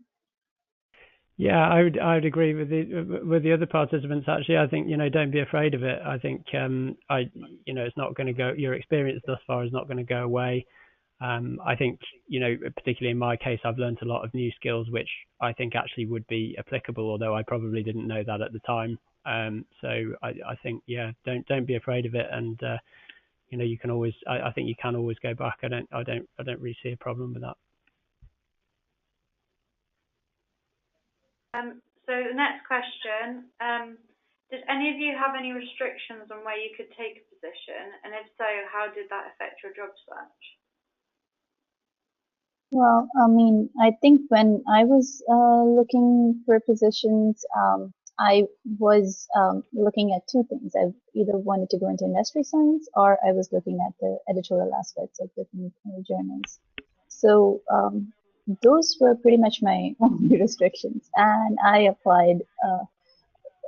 Yeah, I would agree with the other participants. Actually, I think, don't be afraid of it. I think it's not going to go. Your experience thus far is not going to go away. I think particularly in my case, I've learned a lot of new skills which I think actually would be applicable, although I probably didn't know that at the time. So I think don't be afraid of it, and you can always. I think you can always go back. I don't really see a problem with that. So the next question, did any of you have any restrictions on where you could take a position? And if so, how did that affect your job search? Well, I mean, I think when I was looking for positions, I was looking at two things. I either wanted to go into industry science, or I was looking at the editorial aspects of different journals. So those were pretty much my only restrictions. And I applied,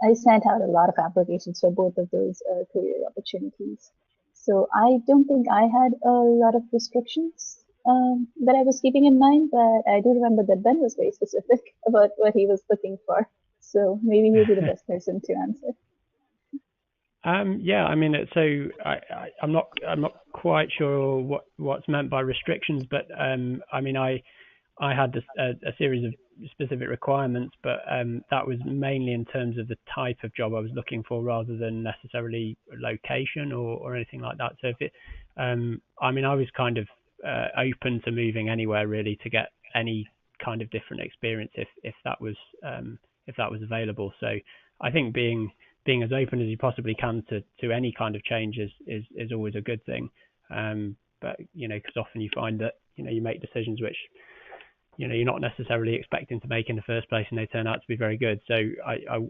I sent out a lot of applications for both of those career opportunities. So I don't think I had a lot of restrictions that I was keeping in mind, but I do remember that Ben was very specific about what he was looking for. So maybe he'll be the best person to answer. Yeah, I mean, I'm not quite sure what's meant by restrictions, but I mean, I had a series of specific requirements, but that was mainly in terms of the type of job I was looking for, rather than necessarily location or anything like that. So I mean, I was kind of open to moving anywhere really to get any kind of different experience if that was available. So I think being as open as you possibly can to any kind of change is always a good thing. But because often you find that you make decisions which you're not necessarily expecting to make in the first place, and they turn out to be very good. So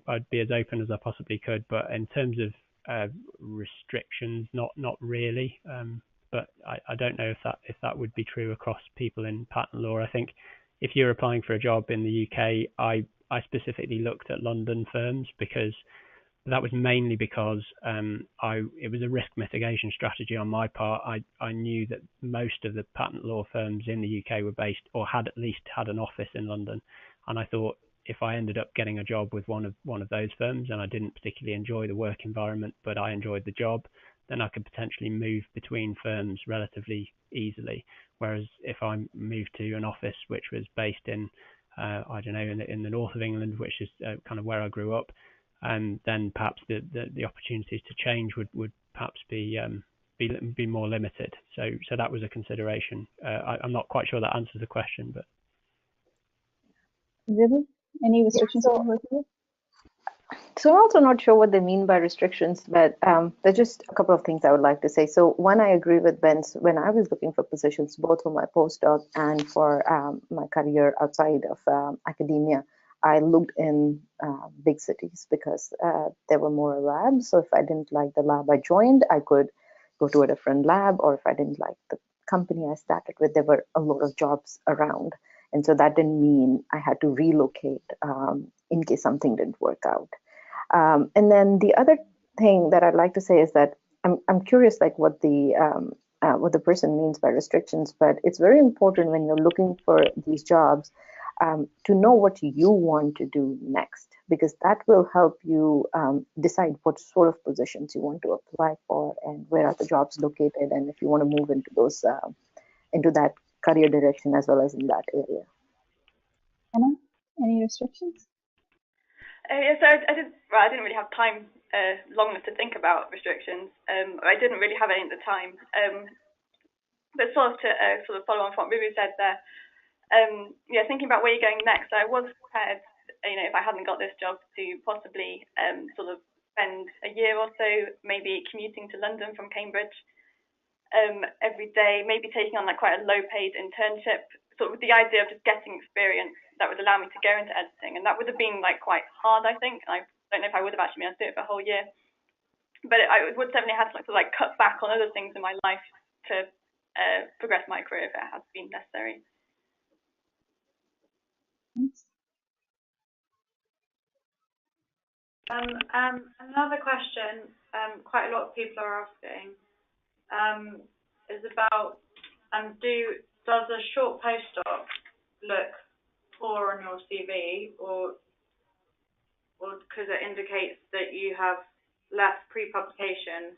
I'd be as open as I possibly could. But in terms of restrictions, not really. But I don't know if that would be true across people in patent law. I think if you're applying for a job in the UK, I specifically looked at London firms, because that was mainly because it was a risk mitigation strategy on my part. I knew that most of the patent law firms in the UK were based, or had at least had an office in London, and I thought if I ended up getting a job with one of those firms, and I didn't particularly enjoy the work environment, but I enjoyed the job, then I could potentially move between firms relatively easily. Whereas if I moved to an office which was based in I don't know, in the north of England, which is kind of where I grew up, and then perhaps the opportunities to change would perhaps be more limited. So that was a consideration. I'm not quite sure that answers the question, but Really? Any restrictions on working? So I'm also not sure what they mean by restrictions, but there's just a couple of things I would like to say. So one, I agree with Ben's. When I was looking for positions, both for my postdoc and for my career outside of academia, I looked in big cities because there were more labs. So if I didn't like the lab I joined, I could go to a different lab, or if I didn't like the company I started with, there were a lot of jobs around. And so that didn't mean I had to relocate in case something didn't work out. And then the other thing that I'd like to say is that I'm curious, like what the person means by restrictions, but it's very important when you're looking for these jobs to know what you want to do next, because that will help you decide what sort of positions you want to apply for and where are the jobs located, and if you want to move into those into that career direction as well as in that area. Anna, any restrictions? Yeah, so I didn't really have time long enough to think about restrictions. I didn't really have any at the time. But sort of follow on from what Ruby said there. Yeah, thinking about where you're going next, I was prepared, if I hadn't got this job, to possibly sort of spend a year or so maybe commuting to London from Cambridge every day, maybe taking on like quite a low-paid internship, sort of with the idea of just getting experience that would allow me to go into editing. And that would have been like quite hard, I think. I don't know if I would have actually been able to do it for a whole year, but I would certainly have to like cut back on other things in my life to progress my career if it has been necessary. Another question quite a lot of people are asking is about does a short postdoc look poor on your CV, or because it indicates that you have less pre-publication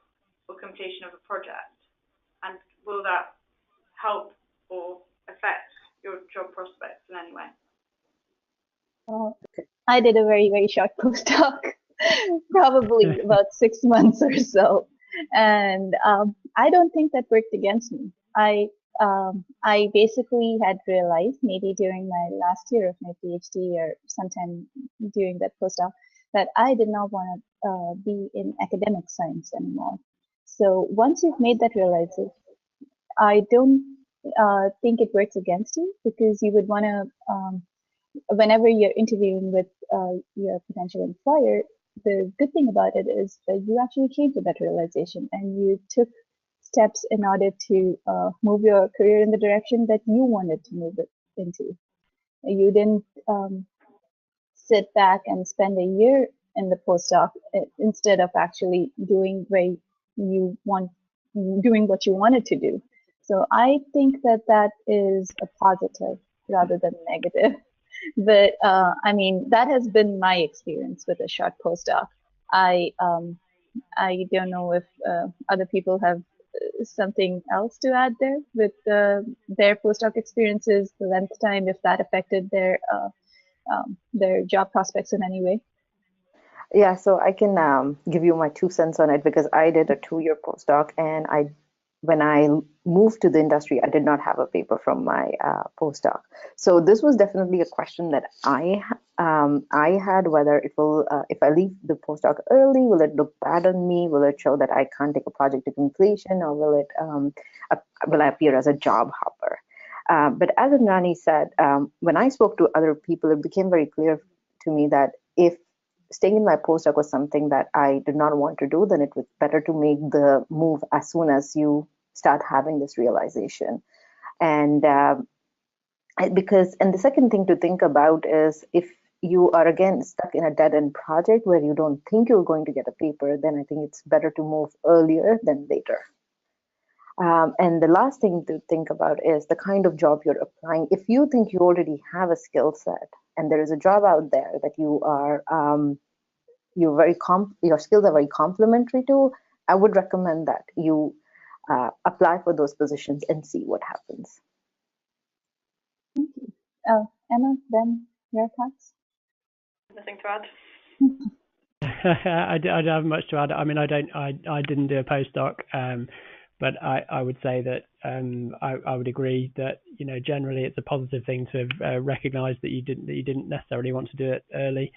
or completion of a project, and will that help or affect your job prospects in any way? I did a very, very short postdoc, probably about 6 months or so. And I don't think that worked against me. I basically had realized maybe during my last year of my PhD or sometime during that postdoc that I did not want to be in academic science anymore. So once you've made that realization, I don't think it works against you, because you would want to, whenever you're interviewing with your potential employer, the good thing about it is that you actually came to that realization and you took steps in order to move your career in the direction that you wanted to move it into. You didn't sit back and spend a year in the postdoc instead of actually doing where you want doing what you wanted to do. So I think that that is a positive rather than negative. But I mean, that has been my experience with a short postdoc. I don't know if other people have something else to add there with their postdoc experiences, the length time, if that affected their job prospects in any way. Yeah, so I can give you my 2 cents on it because I did a 2-year postdoc, and when I moved to the industry, I did not have a paper from my postdoc. So this was definitely a question that I had, whether it will, if I leave the postdoc early, will it look bad on me? Will it show that I can't take a project to completion, or will I appear as a job hopper? But as Indrani said, when I spoke to other people, it became very clear to me that if staying in my postdoc was something that I did not want to do, then it was better to make the move as soon as you start having this realization. And the second thing to think about is, if you are again stuck in a dead-end project where you don't think you're going to get a paper, then I think it's better to move earlier than later. And the last thing to think about is the kind of job you're applying. If you think you already have a skill set and there is a job out there that you are your skills are very complementary to, I would recommend that you apply for those positions and see what happens. Thank you. Emma, Ben, your thoughts? Nothing to add. I don't have much to add. I mean, I didn't do a postdoc, but I would say that I would agree that, you know, generally it's a positive thing to recognise that you didn't necessarily want to do it early.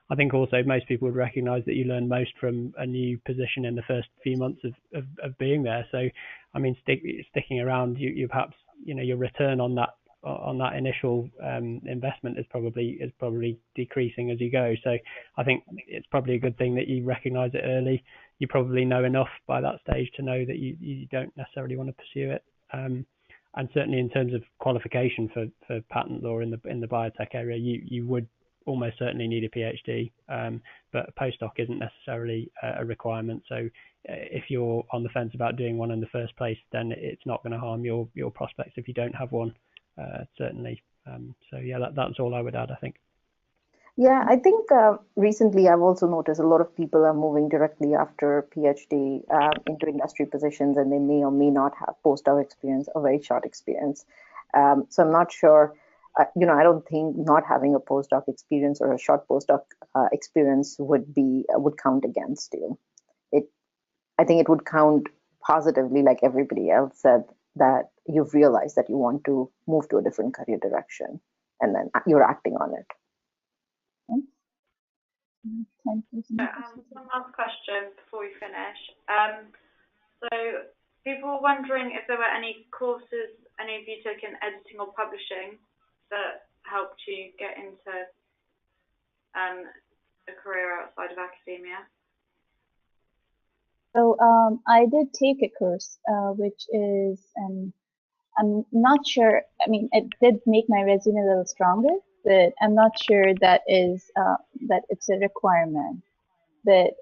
I think also most people would recognise that you learn most from a new position in the first few months of being there. So, I mean, sticking around, you perhaps, you know, your return on that initial investment is probably decreasing as you go. So I think it's probably a good thing that you recognise it early. You probably know enough by that stage to know that you don't necessarily want to pursue it. And certainly in terms of qualification for patent law in the biotech area, you would almost certainly need a PhD, but a postdoc isn't necessarily a requirement. So if you're on the fence about doing one in the first place, then it's not going to harm your prospects if you don't have one, certainly. So yeah, that's all I would add, I think. Yeah, I think recently I've also noticed a lot of people are moving directly after PhD into industry positions, and they may or may not have postdoc experience or very short experience. So I'm not sure. I don't think not having a postdoc experience or a short postdoc experience would count against you. I think it would count positively, like everybody else said, that you've realized that you want to move to a different career direction, and then you're acting on it. One last question before we finish. So people were wondering if there were any courses any of you took in editing or publishing that helped you get into a career outside of academia? So I did take a course, which is, I'm not sure, I mean, it did make my resume a little stronger, but I'm not sure that it's a requirement. But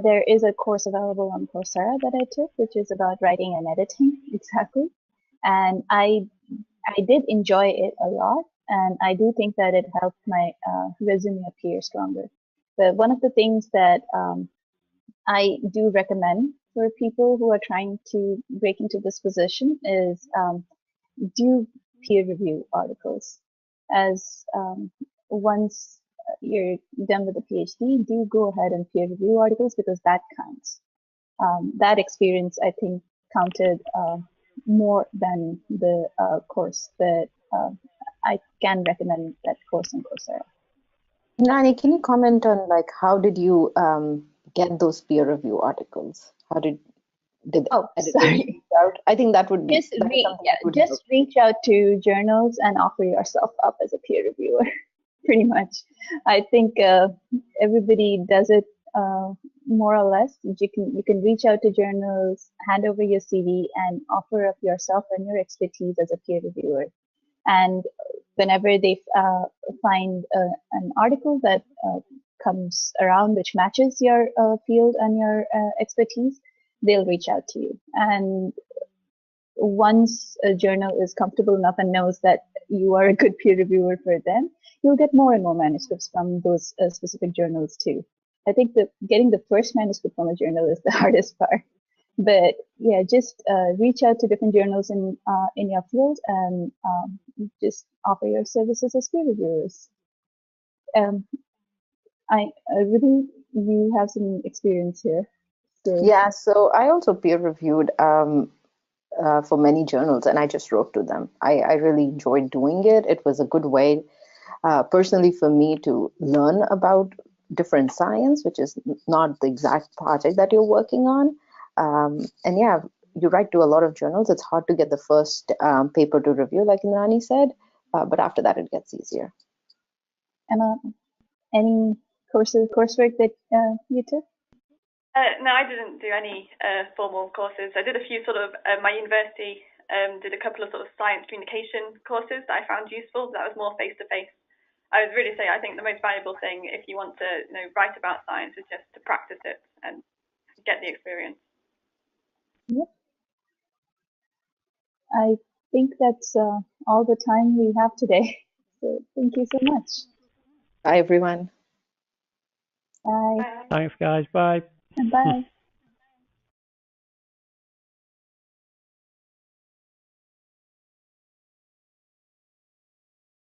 there is a course available on Coursera that I took, which is about writing and editing, exactly. And I did enjoy it a lot, and I do think that it helped my resume appear stronger. But one of the things that I do recommend for people who are trying to break into this position is do peer review articles. As once you're done with a PhD, do go ahead and peer review articles, because that counts. That experience, I think, counted more than the course, but I can recommend that course on Coursera. Nani, can you comment on, like, how did you get those peer review articles? How did sorry. I think that would be just reach out to journals and offer yourself up as a peer reviewer. Pretty much, I think everybody does it more or less. You can reach out to journals, hand over your CV, and offer up yourself and your expertise as a peer reviewer. And whenever they find an article that comes around which matches your field and your expertise, they'll reach out to you. And once a journal is comfortable enough and knows that you are a good peer reviewer for them, you'll get more and more manuscripts from those specific journals too. I think that getting the first manuscript from a journal is the hardest part. But yeah, just reach out to different journals in your field and just offer your services as peer reviewers. I really, you have some experience here. So. Yeah, so I also peer reviewed for many journals, and I just wrote to them. I really enjoyed doing it. It was a good way, personally, for me to learn about different science, which is not the exact project that you're working on. And yeah, you write to a lot of journals. It's hard to get the first paper to review, like Indrani said, but after that, it gets easier. Emma, any coursework that you took? No, I didn't do any formal courses. I did a few sort of, my university did a couple of sort of science communication courses that I found useful. That was more face-to-face. I would really say I think the most valuable thing if you want to write about science is just to practice it and get the experience. Yep. I think that's all the time we have today. So thank you so much. Bye, everyone. Bye. Thanks, guys. Bye. And bye.